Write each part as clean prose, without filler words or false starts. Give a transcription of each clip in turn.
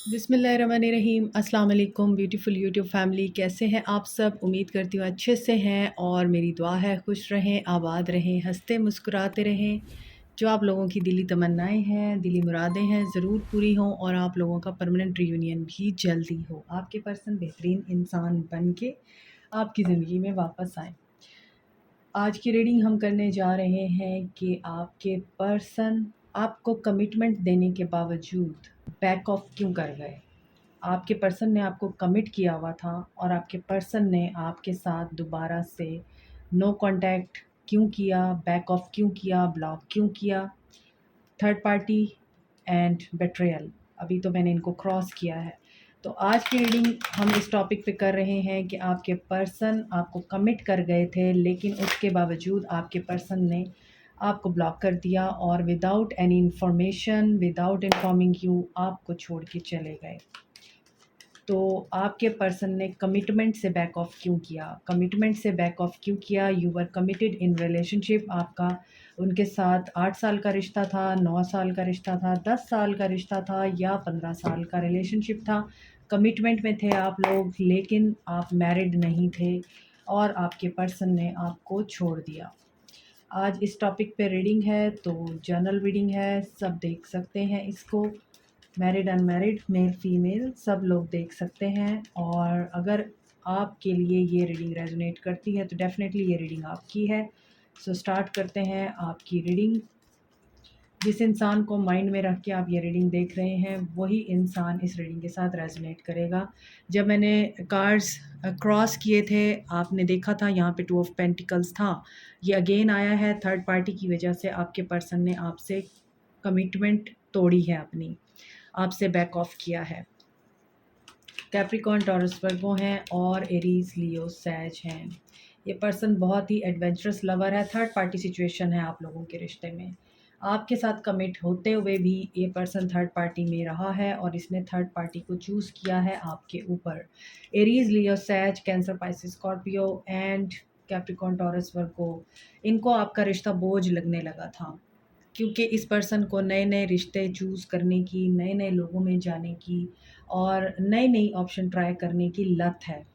बिस्मिल्लाहिर्रहमानिर्रहीम। अस्सलाम वालेकुम ब्यूटीफुल यूट्यूब फैमिली, कैसे हैं आप सब? उम्मीद करती हूँ अच्छे से हैं और मेरी दुआ है खुश रहें, आबाद रहें, हंसते मुस्कुराते रहें। जो आप लोगों की दिली तमन्नाएं हैं, दिली मुरादें हैं, ज़रूर पूरी हों और आप लोगों का परमानेंट रियूनियन भी जल्दी हो। आपके पर्सन बेहतरीन इंसान बन के आपकी ज़िंदगी में वापस आए। आज की रीडिंग हम करने जा रहे हैं कि आपके पर्सन आपको कमिटमेंट देने के बावजूद बैक ऑफ क्यों कर गए। आपके पर्सन ने आपको कमिट किया हुआ था और आपके पर्सन ने आपके साथ दोबारा से नो कांटेक्ट क्यों किया, बैक ऑफ क्यों किया, ब्लॉक क्यों किया। थर्ड पार्टी एंड बेट्रेयल, अभी तो मैंने इनको क्रॉस किया है। तो आज की रीडिंग हम इस टॉपिक पे कर रहे हैं कि आपके पर्सन आपको कमिट कर गए थे, लेकिन उसके बावजूद आपके पर्सन ने आपको ब्लॉक कर दिया और without any information, without informing you आपको छोड़ के चले गए। तो आपके पर्सन ने कमिटमेंट से बैक ऑफ क्यों किया? कमिटमेंट से बैक ऑफ क्यों किया? You were committed in relationship. आपका उनके साथ 8 साल का रिश्ता था, 9 साल का रिश्ता था, 10 साल का रिश्ता था या 15 साल का रिलेशनशिप था। कमिटमेंट में थे आप लोग, लेकिन आप मैरिड नहीं थे और आपके पर्सन ने आपको छोड़ दिया। आज इस टॉपिक पे रीडिंग है, तो जनरल रीडिंग है, सब देख सकते हैं इसको। मैरिड अनमैरिड, मेल फीमेल सब लोग देख सकते हैं। और अगर आपके लिए ये रीडिंग रेजोनेट करती है तो डेफिनेटली ये रीडिंग आपकी है। सो स्टार्ट करते हैं आपकी रीडिंग। जिस इंसान को माइंड में रख के आप ये रीडिंग देख रहे हैं वही इंसान इस रीडिंग के साथ रेजोनेट करेगा। जब मैंने कार्ड्स क्रॉस किए थे, आपने देखा था यहाँ पे 2 ऑफ पेंटिकल्स था। ये अगेन आया है थर्ड पार्टी की वजह से। आपके पर्सन ने आपसे कमिटमेंट तोड़ी है अपनी, आपसे बैक ऑफ किया है। कैप्रिकॉर्न, टॉरस, वर्गो हैं और एरीज, लियो, सैज हैं। ये पर्सन बहुत ही एडवेंचरस लवर है। थर्ड पार्टी सिचुएशन है आप लोगों के रिश्ते में। आपके साथ कमिट होते हुए भी ये पर्सन थर्ड पार्टी में रहा है और इसने थर्ड पार्टी को चूज़ किया है आपके ऊपर। Aries, Leo, Sag, Cancer, Pisces, Scorpio and Capricorn, Taurus, Virgo, इनको आपका रिश्ता बोझ लगने लगा था क्योंकि इस पर्सन को नए नए रिश्ते चूज़ करने की, नए नए लोगों में जाने की और नई नई ऑप्शन ट्राई करने की लत है।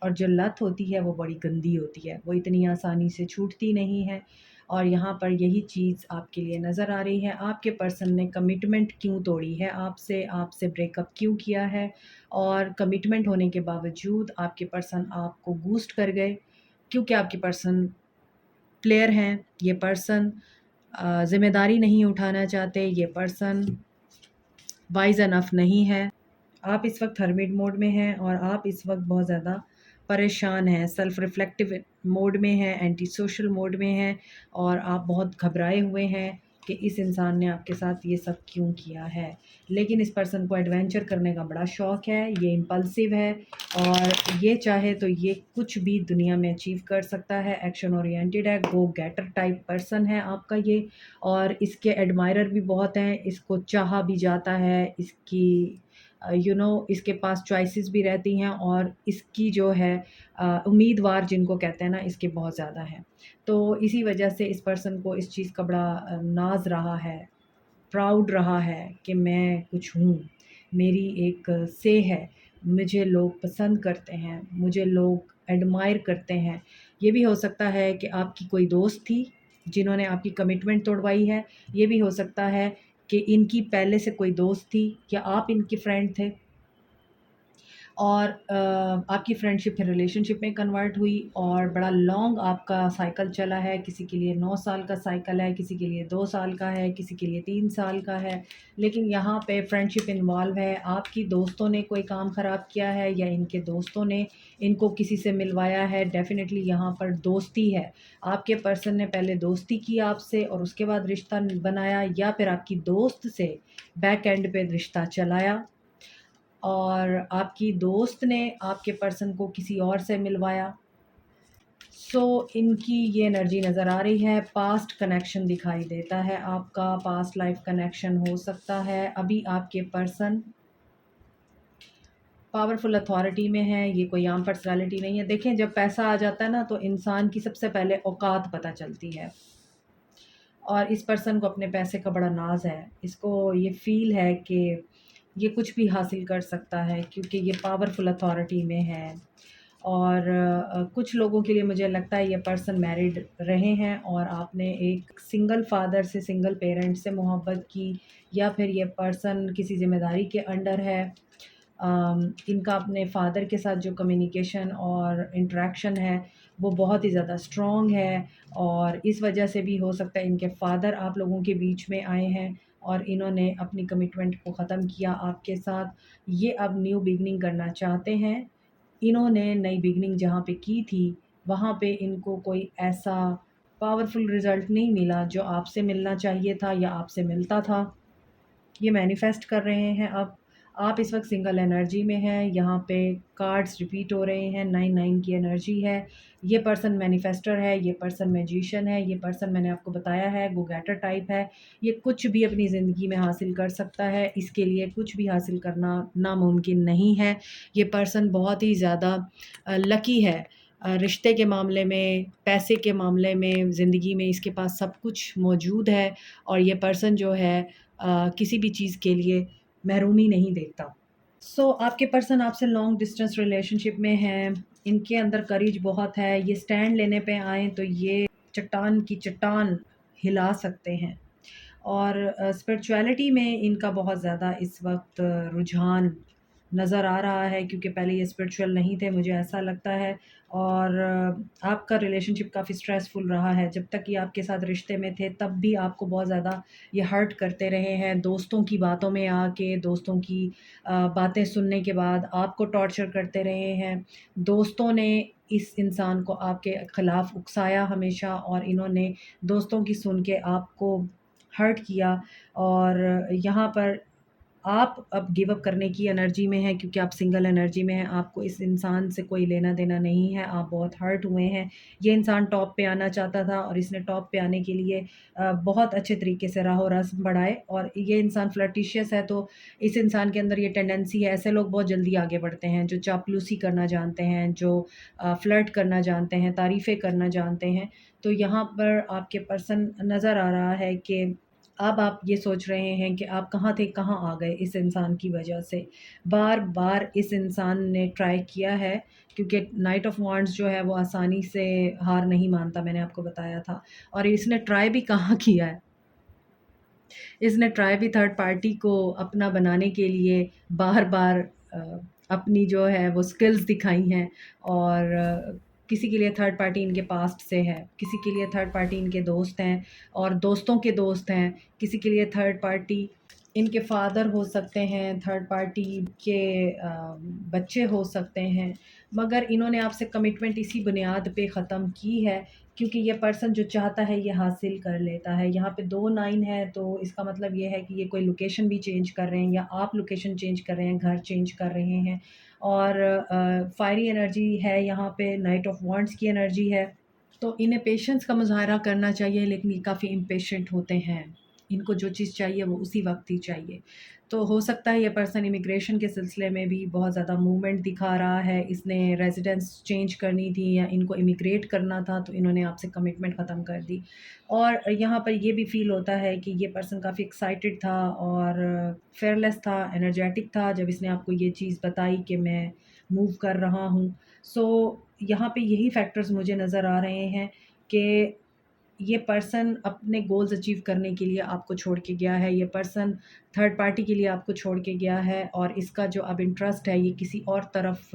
और जो लत होती है वो बड़ी गंदी होती है, वो इतनी आसानी से छूटती नहीं है। और यहाँ पर यही चीज़ आपके लिए नज़र आ रही है। आपके पर्सन ने कमिटमेंट क्यों तोड़ी है आपसे, आपसे ब्रेकअप क्यों किया है और कमिटमेंट होने के बावजूद आपके पर्सन आपको घूस्ट कर गए क्योंकि आपके पर्सन प्लेयर हैं। ये पर्सन ज़िम्मेदारी नहीं उठाना चाहते, ये पर्सन वाइज़ अनफ नहीं है। आप इस वक्त हर्मिट मोड में हैं और आप इस वक्त बहुत ज़्यादा परेशान हैं, सेल्फ रिफ्लेक्टिव मोड में हैं, एंटी सोशल मोड में हैं और आप बहुत घबराए हुए हैं कि इस इंसान ने आपके साथ ये सब क्यों किया है। लेकिन इस पर्सन को एडवेंचर करने का बड़ा शौक़ है, ये इम्पल्सिव है और ये चाहे तो ये कुछ भी दुनिया में अचीव कर सकता है। एक्शन ओरिएंटेड है, गो गेटर टाइप पर्सन है आपका ये। और इसके एडमायरर भी बहुत हैं, इसको चाहा भी जाता है, इसकी इसके पास चॉइसेस भी रहती हैं और इसकी जो है उम्मीदवार जिनको कहते हैं ना, इसके बहुत ज़्यादा हैं। तो इसी वजह से इस पर्सन को इस चीज़ का बड़ा नाज रहा है, प्राउड रहा है कि मैं कुछ हूँ, मेरी एक से है, मुझे लोग पसंद करते हैं, मुझे लोग एडमायर करते हैं। ये भी हो सकता है कि आपकी कोई दोस्त थी जिन्होंने आपकी कमिटमेंट तोड़वाई है। ये भी हो सकता है कि इनकी पहले से कोई दोस्त थी या आप इनके फ्रेंड थे और आपकी फ्रेंडशिप फिर रिलेशनशिप में कन्वर्ट हुई और बड़ा लॉन्ग आपका साइकिल चला है। किसी के लिए 9 साल का साइकिल है, किसी के लिए 2 साल का है, किसी के लिए 3 साल का है। लेकिन यहाँ पे फ्रेंडशिप इन्वॉल्व है। आपकी दोस्तों ने कोई काम ख़राब किया है या इनके दोस्तों ने इनको किसी से मिलवाया है। डेफ़िनेटली यहाँ पर दोस्ती है। आपके पर्सन ने पहले दोस्ती की आपसे और उसके बाद रिश्ता बनाया, या फिर आपकी दोस्त से बैक एंड पे रिश्ता चलाया और आपकी दोस्त ने आपके पर्सन को किसी और से मिलवाया। सो इनकी ये एनर्जी नज़र आ रही है। पास्ट कनेक्शन दिखाई देता है, आपका पास्ट लाइफ कनेक्शन हो सकता है। अभी आपके पर्सन पावरफुल अथॉरिटी में है, ये कोई आम पर्सनैलिटी नहीं है। देखें, जब पैसा आ जाता है ना तो इंसान की सबसे पहले औकात पता चलती है और इस पर्सन को अपने पैसे का बड़ा नाज है। इसको ये फ़ील है कि ये कुछ भी हासिल कर सकता है क्योंकि ये पावरफुल अथॉरिटी में है। और कुछ लोगों के लिए मुझे लगता है ये पर्सन मैरिड रहे हैं और आपने एक सिंगल फादर से, सिंगल पेरेंट से मोहब्बत की, या फिर ये पर्सन किसी ज़िम्मेदारी के अंडर है। इनका अपने फ़ादर के साथ जो कम्युनिकेशन और इंटरेक्शन है वो बहुत ही ज़्यादा स्ट्रॉन्ग है, और इस वजह से भी हो सकता है इनके फ़ादर आप लोगों के बीच में आए हैं और इन्होंने अपनी कमिटमेंट को ख़त्म किया आपके साथ। ये अब न्यू बिगनिंग करना चाहते हैं। इन्होंने नई बिगनिंग जहाँ पे की थी, वहाँ पे इनको कोई ऐसा पावरफुल रिज़ल्ट नहीं मिला जो आपसे मिलना चाहिए था या आपसे मिलता था। ये मैनिफेस्ट कर रहे हैं अब। आप इस वक्त सिंगल एनर्जी में हैं। यहाँ पे कार्ड्स रिपीट हो रहे हैं, 9 की एनर्जी है। ये पर्सन मैनिफेस्टर है, ये पर्सन मैजिशियन है, ये पर्सन मैंने आपको बताया है गो गेटर टाइप है। ये कुछ भी अपनी ज़िंदगी में हासिल कर सकता है, इसके लिए कुछ भी हासिल करना नामुमकिन नहीं है। ये पर्सन बहुत ही ज़्यादा लकी है, रिश्ते के मामले में, पैसे के मामले में, ज़िंदगी में इसके पास सब कुछ मौजूद है। और ये पर्सन जो है किसी भी चीज़ के लिए महरूमी नहीं देखता। आपके पर्सन आपसे लॉन्ग डिस्टेंस रिलेशनशिप में हैं। इनके अंदर करेज बहुत है। ये स्टैंड लेने पे आएँ तो ये चट्टान की चट्टान हिला सकते हैं। और स्पिरिचुअलिटी में इनका बहुत ज़्यादा इस वक़्त रुझान नज़र आ रहा है, क्योंकि पहले ये स्पिरिचुअल नहीं थे, मुझे ऐसा लगता है। और आपका रिलेशनशिप काफ़ी स्ट्रेसफुल रहा है। जब तक ये आपके साथ रिश्ते में थे तब भी आपको बहुत ज़्यादा ये हर्ट करते रहे हैं। दोस्तों की बातों में आके, दोस्तों की बातें सुनने के बाद आपको टॉर्चर करते रहे हैं। दोस्तों ने इस इंसान को आपके ख़िलाफ़ उकसाया हमेशा, और इन्होंने दोस्तों की सुन के आपको हर्ट किया। और यहाँ पर आप अब गिव अप करने की एनर्जी में हैं, क्योंकि आप सिंगल एनर्जी में हैं। आपको इस इंसान से कोई लेना-देना नहीं है, आप बहुत हर्ट हुए हैं। ये इंसान टॉप पे आना चाहता था और इसने टॉप पे आने के लिए बहुत अच्छे तरीके से राहो-रस्म बढ़ाए। और ये इंसान फ्लर्टिशियस है, तो इस इंसान के अंदर ये टेंडेंसी है। ऐसे लोग बहुत जल्दी आगे बढ़ते हैं, जो चापलूसी करना जानते हैं, जो फ्लर्ट करना जानते हैं, तारीफ़ें करना जानते हैं। तो यहाँ पर आपके पर्सन नज़र आ रहा है कि अब आप ये सोच रहे हैं कि आप कहाँ थे, कहाँ आ गए इस इंसान की वजह से। बार-बार इस इंसान ने ट्राई किया है, क्योंकि नाइट ऑफ़ वांड्स जो है वो आसानी से हार नहीं मानता, मैंने आपको बताया था। और इसने ट्राई भी कहाँ किया है, इसने ट्राई भी थर्ड पार्टी को अपना बनाने के लिए बार-बार अपनी जो है वो स्किल्स दिखाई हैं। और किसी के लिए थर्ड पार्टी इनके पास्ट से है, किसी के लिए थर्ड पार्टी इनके दोस्त हैं और दोस्तों के दोस्त हैं, किसी के लिए थर्ड पार्टी इनके फादर हो सकते हैं, थर्ड पार्टी के बच्चे हो सकते हैं। मगर इन्होंने आपसे कमिटमेंट इसी बुनियाद पे ख़त्म की है, क्योंकि ये पर्सन जो चाहता है ये हासिल कर लेता है। यहाँ पे 2 9 है, तो इसका मतलब ये है कि ये कोई लोकेशन भी चेंज कर रहे हैं, या आप लोकेशन चेंज कर रहे हैं, घर चेंज कर रहे हैं। और फायरी एनर्जी है यहाँ पे, नाइट ऑफ वांड्स की एनर्जी है। तो इन्हें पेशेंस का मुज़ाहरा करना चाहिए, लेकिन ये काफ़ी इम्पेशेंट होते हैं। इनको जो चीज़ चाहिए वो उसी वक़्त ही चाहिए। तो हो सकता है ये पर्सन इमिग्रेशन के सिलसिले में भी बहुत ज़्यादा मूवमेंट दिखा रहा है। इसने रेज़िडेंस चेंज करनी थी या इनको इमिग्रेट करना था, तो इन्होंने आपसे कमिटमेंट ख़त्म कर दी। और यहाँ पर ये भी फ़ील होता है कि ये पर्सन काफ़ी एक्साइटेड था और फेयरलेस था, एनर्जेटिक था, जब इसने आपको ये चीज़ बताई कि मैं मूव कर रहा हूँ। सो यहाँ पे यही फैक्टर्स मुझे नज़र आ रहे हैं कि ये पर्सन अपने गोल्स अचीव करने के लिए आपको छोड़ के गया है। ये पर्सन थर्ड पार्टी के लिए आपको छोड़ के गया है, और इसका जो अब इंटरेस्ट है ये किसी और तरफ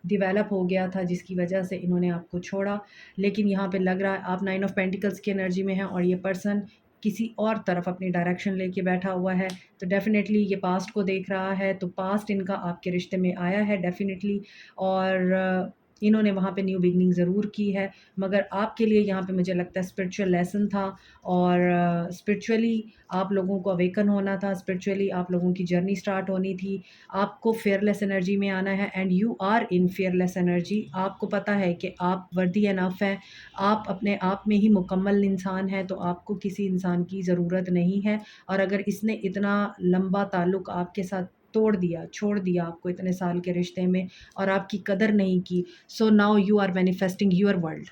डेवलप हो गया था, जिसकी वजह से इन्होंने आपको छोड़ा। लेकिन यहाँ पे लग रहा है आप 9 ऑफ पेंटिकल्स की एनर्जी में हैं और ये पर्सन किसी और तरफ अपनी डायरेक्शन लेके बैठा हुआ है। तो डेफ़िनेटली ये पास्ट को देख रहा है, तो पास्ट इनका आपके रिश्ते में आया है डेफ़िनेटली। और इन्होंने वहाँ पे न्यू बिगिनिंग ज़रूर की है, मगर आपके लिए यहाँ पे मुझे लगता है स्पिरिचुअल लेसन था। और स्पिरिचुअली आप लोगों को अवेकन होना था, स्पिरिचुअली आप लोगों की जर्नी स्टार्ट होनी थी। आपको फेयरलेस एनर्जी में आना है, and you are in fearless energy. आपको पता है कि आप वर्दी एनफ हैं, आप अपने आप में ही मुकम्मल इंसान हैं, तो आपको किसी इंसान की ज़रूरत नहीं है। और अगर इसने इतना लंबा ताल्लुक़ आपके साथ तोड़ दिया, छोड़ दिया आपको इतने साल के रिश्ते में, और आपकी कदर नहीं की, so now you are manifesting your world.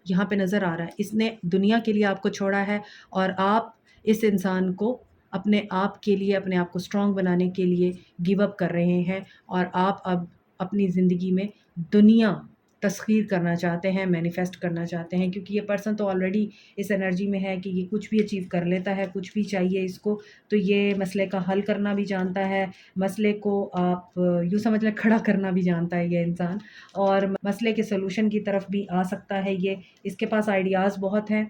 यहाँ पे नज़र आ रहा है इसने दुनिया के लिए आपको छोड़ा है, और आप इस इंसान को अपने आप के लिए, अपने आप को स्ट्रॉन्ग बनाने के लिए गिव अप कर रहे हैं और आप अब अपनी ज़िंदगी में दुनिया तस्ख़ीर करना चाहते हैं, मैनिफेस्ट करना चाहते हैं, क्योंकि ये पर्सन तो ऑलरेडी इस एनर्जी में है कि ये कुछ भी अचीव कर लेता है, कुछ भी चाहिए इसको, तो ये मसले का हल करना भी जानता है, मसले को आप यूँ समझ लें खड़ा करना भी जानता है ये इंसान, और मसले के सॉल्यूशन की तरफ भी आ सकता है ये। इसके पास आइडियाज़ बहुत हैं,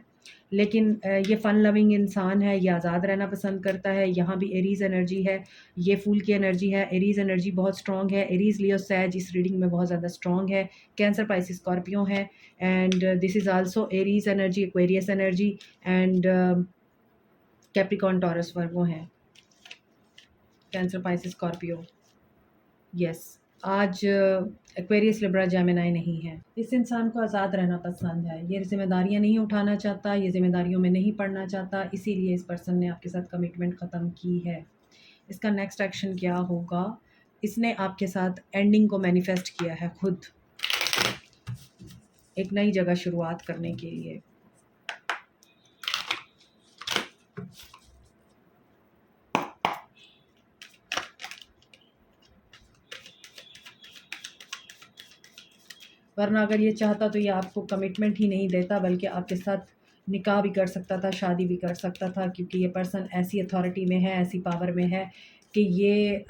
लेकिन ये फ़न लविंग इंसान है, ये आज़ाद रहना पसंद करता है। यहाँ भी एरीज़ एनर्जी है, ये फूल की एनर्जी है, एरीज़ एनर्जी बहुत स्ट्रॉन्ग है, एरीज़, लियो, सैज इस रीडिंग में बहुत ज़्यादा स्ट्रॉन्ग है, कैंसर, पाइसिस, स्कॉर्पियो है, and this is also Aries energy, Aquarius energy, and Capricorn, Taurus, Virgo हैं, कैंसर, पाइसिस, स्कॉर्पियो। यस, आज एक्वेरियस, लिब्रा, जेमिनी नहीं है। इस इंसान को आज़ाद रहना पसंद है, ये ज़िम्मेदारियाँ नहीं उठाना चाहता, ये ज़िम्मेदारियों में नहीं पड़ना चाहता, इसीलिए इस पर्सन ने आपके साथ कमिटमेंट ख़त्म की है। इसका नेक्स्ट एक्शन क्या होगा? इसने आपके साथ एंडिंग को मैनिफेस्ट किया है खुद, एक नई जगह शुरुआत करने के लिए। वरना अगर ये चाहता तो ये आपको कमिटमेंट ही नहीं देता, बल्कि आपके साथ निकाह भी कर सकता था, शादी भी कर सकता था, क्योंकि ये पर्सन ऐसी अथॉरिटी में है, ऐसी पावर में है कि ये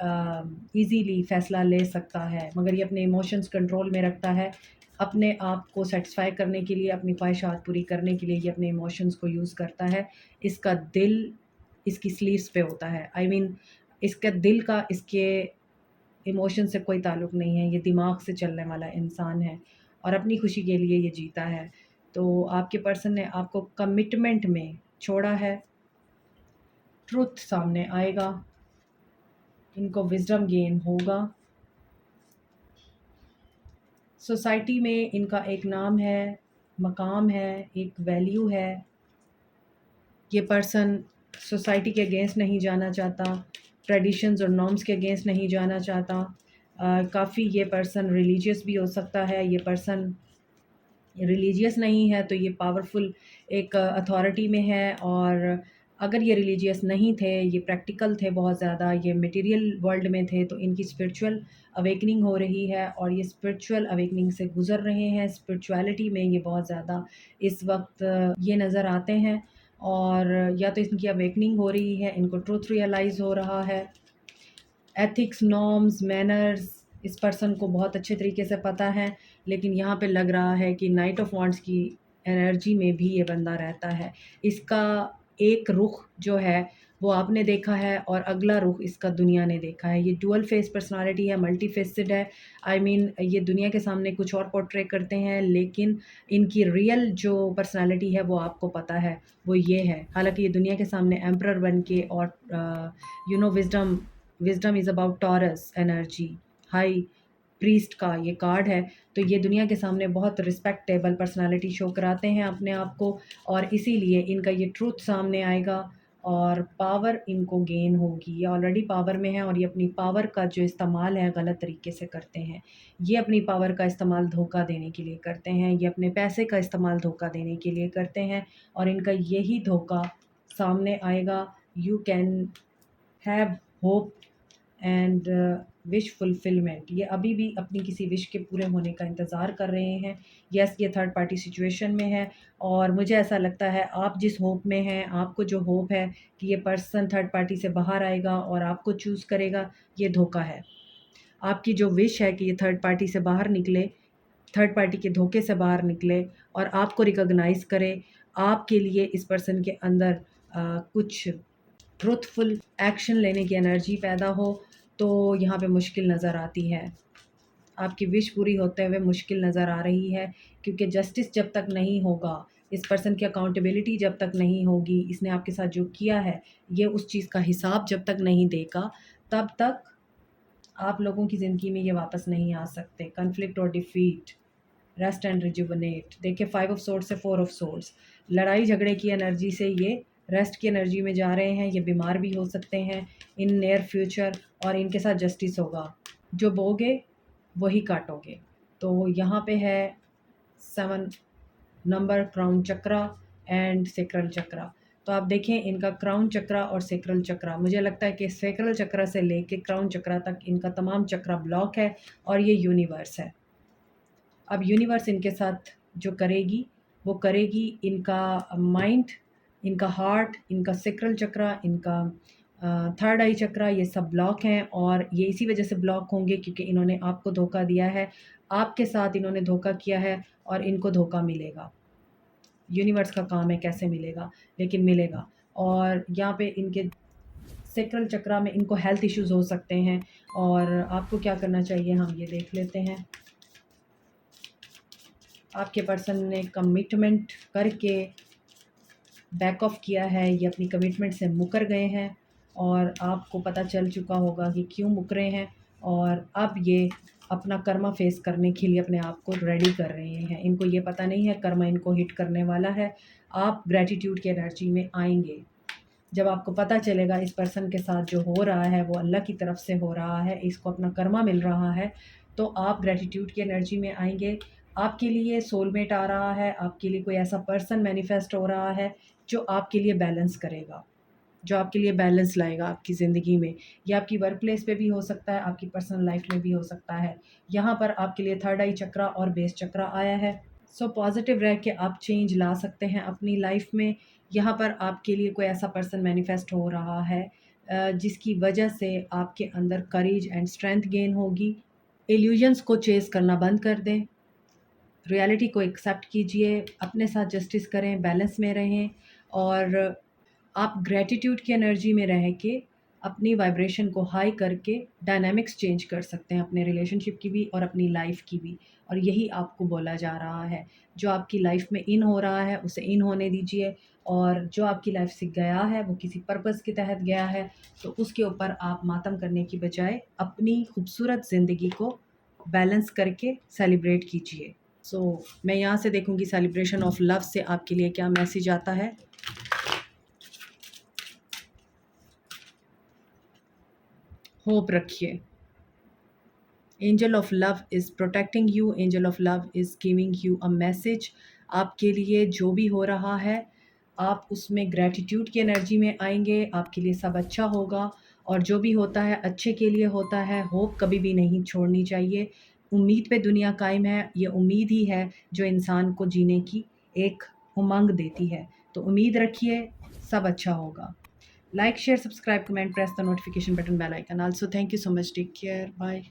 ईज़िली फ़ैसला ले सकता है, मगर ये अपने इमोशंस कंट्रोल में रखता है। अपने आप को सैटिस्फ़ाई करने के लिए, अपनी ख्वाहिशात पूरी करने के लिए ये अपने इमोशंस को यूज़ करता है। इसका दिल इसकी स्लीव्स पे होता है। आई मीन इसका दिल का इसके इमोशन से कोई ताल्लुक़ नहीं है, ये दिमाग से चलने वाला इंसान है और अपनी खुशी के लिए ये जीता है। तो आपके पर्सन ने आपको कमिटमेंट में छोड़ा है, ट्रुथ सामने आएगा, इनको विज़डम गेन होगा। सोसाइटी में इनका एक नाम है, मकाम है, एक वैल्यू है। ये पर्सन सोसाइटी के अगेंस्ट नहीं जाना चाहता, ट्रेडिशंस और नॉर्म्स के अगेंस्ट नहीं जाना चाहता। काफ़ी ये पर्सन रिलीजियस भी हो सकता है। ये पर्सन रिलीजियस नहीं है तो ये पावरफुल एक अथॉरिटी में है, और अगर ये रिलीजियस नहीं थे, ये प्रैक्टिकल थे बहुत ज़्यादा, ये मटेरियल वर्ल्ड में थे, तो इनकी स्पिरिचुअल अवेकनिंग हो रही है और ये स्पिरिचुअल अवेकनिंग से गुज़र रहे हैं। स्पिरिचुअलिटी में ये बहुत ज़्यादा इस वक्त ये नज़र आते हैं, और या तो इनकी अवेकनिंग हो रही है, इनको ट्रुथ रियलाइज़ हो रहा है। एथिक्स, नॉर्म्स, मैनर्स इस पर्सन को बहुत अच्छे तरीके से पता है, लेकिन यहाँ पे लग रहा है कि नाइट ऑफ वांड्स की एनर्जी में भी ये बंदा रहता है। इसका एक रुख जो है वो आपने देखा है और अगला रुख इसका दुनिया ने देखा है। ये डुअल फेस पर्सनालिटी है, मल्टी फेसेड है। आई मीन ये दुनिया के सामने कुछ और पोर्ट्रे करते हैं, लेकिन इनकी रियल जो पर्सनालिटी है वो आपको पता है, वो ये है। हालाँकि ये दुनिया के सामने एम्परर बन के और wisdom wisdom is about taurus energy, high priest का ये कार्ड है, तो ये दुनिया के सामने बहुत रिस्पेक्टेबल पर्सनालिटी शो कराते हैं अपने आप को, और इसीलिए इनका ये ट्रुथ सामने आएगा और पावर इनको गेन होगी। ये ऑलरेडी पावर में है और ये अपनी पावर का जो इस्तेमाल है गलत तरीके से करते हैं। ये अपनी पावर का इस्तेमाल धोखा देने के लिए करते हैं, ये अपने पैसे का इस्तेमाल धोखा देने के लिए करते हैं, और इनका यही धोखा सामने आएगा। You can have hope and wish fulfilment. ये अभी भी अपनी किसी विश के पूरे होने का इंतज़ार कर रहे हैं। यस, ये थर्ड पार्टी सिचुएशन में है, और मुझे ऐसा लगता है आप जिस होप में हैं, आपको जो होप है कि ये पर्सन थर्ड पार्टी से बाहर आएगा और आपको चूज़ करेगा, ये धोखा है। आपकी जो विश है कि ये थर्ड पार्टी से बाहर निकले, थर्ड पार्टी के धोखे से बाहर निकले और आपको रिकॉग्नाइज़ करे, आपके लिए इस पर्सन के अंदर कुछ ट्रुथफुल एक्शन लेने की एनर्जी पैदा हो, तो यहाँ पे मुश्किल नज़र आती है। आपकी विश पूरी होते हुए मुश्किल नज़र आ रही है, क्योंकि जस्टिस जब तक नहीं होगा, इस पर्सन की अकाउंटेबिलिटी जब तक नहीं होगी, इसने आपके साथ जो किया है, ये उस चीज़ का हिसाब जब तक नहीं देगा, तब तक आप लोगों की ज़िंदगी में ये वापस नहीं आ सकते। कॉन्फ्लिक्ट और डिफीट, रेस्ट एंड रिजुवनेट। देखिए 5 ऑफ सोर्ड्स से 4 ऑफ सोर्ड्स, लड़ाई झगड़े की एनर्जी से ये रेस्ट की एनर्जी में जा रहे हैं। ये बीमार भी हो सकते हैं इन नियर फ्यूचर, और इनके साथ जस्टिस होगा। जो बोगे वही काटोगे। तो यहाँ पे है 7 number, crown chakra and sacral chakra. तो आप देखें इनका क्राउन चक्रा और सेक्रल चक्रा, मुझे लगता है कि सेक्रल चक्रा से लेके क्राउन चक्रा तक इनका तमाम चक्रा ब्लॉक है और ये यूनिवर्स है। अब यूनिवर्स इनके साथ जो करेगी वो करेगी इनका माइंड, इनका हार्ट, इनका सेक्रल चक्रा, इनका थर्ड आई चक्रा, ये सब ब्लॉक हैं और ये इसी वजह से ब्लॉक होंगे क्योंकि इन्होंने आपको धोखा दिया है, आपके साथ इन्होंने धोखा किया है और इनको धोखा मिलेगा। यूनिवर्स का काम है कैसे मिलेगा, लेकिन मिलेगा। और यहाँ पे इनके सेक्रल चक्रा में इनको हेल्थ इश्यूज़ हो सकते हैं और आपको क्या करना चाहिए हम ये देख लेते हैं। आपके पर्सन ने कमिटमेंट करके बैक ऑफ किया है, ये अपनी कमिटमेंट से मुकर गए हैं और आपको पता चल चुका होगा कि क्यों मुकरे हैं और अब ये अपना कर्मा फेस करने के लिए अपने आप को रेडी कर रहे हैं। इनको ये पता नहीं है कर्मा इनको हिट करने वाला है। आप ग्रैटिट्यूड की एनर्जी में आएंगे। जब आपको पता चलेगा इस पर्सन के साथ जो हो रहा है वो अल्लाह की तरफ से हो रहा है, इसको अपना कर्मा मिल रहा है, तो आप ग्रैटिट्यूड की एनर्जी में आएंगे। आपके लिए सोलमेट आ रहा है, आपके लिए कोई ऐसा पर्सन मैनिफेस्ट हो रहा है जो आपके लिए बैलेंस करेगा, जो आपके लिए बैलेंस लाएगा आपकी ज़िंदगी में। ये आपकी वर्क प्लेस पे भी हो सकता है, आपकी पर्सनल लाइफ में भी हो सकता है। यहाँ पर आपके लिए थर्ड आई चक्रा और बेस चक्रा आया है। सो पॉजिटिव रह के आप चेंज ला सकते हैं अपनी लाइफ में। यहाँ पर आपके लिए कोई ऐसा पर्सन मैनिफेस्ट हो रहा है जिसकी वजह से आपके अंदर करेज एंड स्ट्रेंथ गेन होगी। इल्यूजन्स को चेज़ करना बंद कर दें, रियलिटी को एक्सेप्ट कीजिए, अपने साथ जस्टिस करें, बैलेंस में रहें और आप ग्रैटिट्यूड की एनर्जी में रह के अपनी वाइब्रेशन को हाई करके डायनामिक्स चेंज कर सकते हैं अपने रिलेशनशिप की भी और अपनी लाइफ की भी। और यही आपको बोला जा रहा है, जो आपकी लाइफ में इन हो रहा है उसे इन होने दीजिए और जो आपकी लाइफ से गया है वो किसी पर्पस के तहत गया है तो उसके ऊपर आप मातम करने की बजाय अपनी खूबसूरत ज़िंदगी को बैलेंस करके सेलिब्रेट कीजिए। मैं यहाँ से देखूँगी सेलिब्रेशन ऑफ लव से आपके लिए क्या मैसेज आता है। होप रखिए। Angel of love is protecting you, angel of love is giving you a message. आपके लिए जो भी हो रहा है आप उसमें ग्रैटिट्यूड की एनर्जी में आएंगे, आपके लिए सब अच्छा होगा और जो भी होता है अच्छे के लिए होता है। होप कभी भी नहीं छोड़नी चाहिए। उम्मीद पे दुनिया कायम है, ये उम्मीद ही है जो इंसान को जीने की एक उमंग देती है। तो उम्मीद रखिए, सब अच्छा होगा। Like, share, subscribe, comment, press the notification button, bell icon. Also, thank you so much. Take care. Bye.